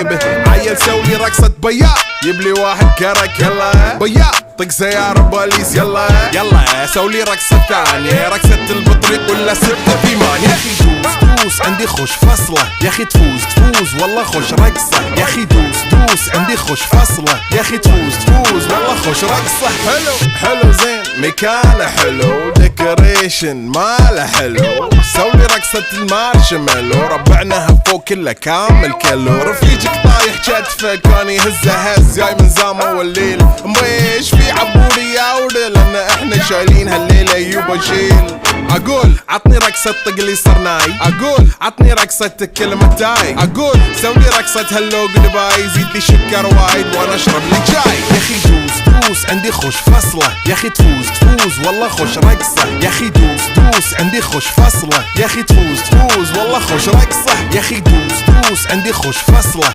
جيبه. عيل سوي رقصة بياع يبلي واحد كرك يلا بياع طق سيارة بوليس يلا يلا سولي رقصة ثانية رقصة البطريق ولا 6 8. يا اخي دوس عندي خوش فصلة يا اخي تفوز والله خوش رقصة يا اخي دوس عندي خوش فصلة يا اخي تفوز والله خوش رقصة. حلو زين مكانه حلو ديكوريشن ماله حلو سولي رقصة المارشميلو ربعناها فوق كله كامل كيلو. رفيجك طايح كتفه كان يهزه هز جاي من زامه والليل مبيش في عبوري يا ولد لان احنا شايلين هالليلة يوبا شيل. اقول عطني رقصة طقلي صرناي اقول عطني رقصة كلمة تاي اقول سولي رقصة هلو جدباي زيد لي شكر وايد وانا اشرب لي جاي. يا اخي دوس عندي خوش فصلة يا اخي تفوز والله خوش رقصة يا اخي دوس عندي خوش فصلة يا اخي تفوز والله خوش رقصة يا اخي دوس عندي خوش فصلة.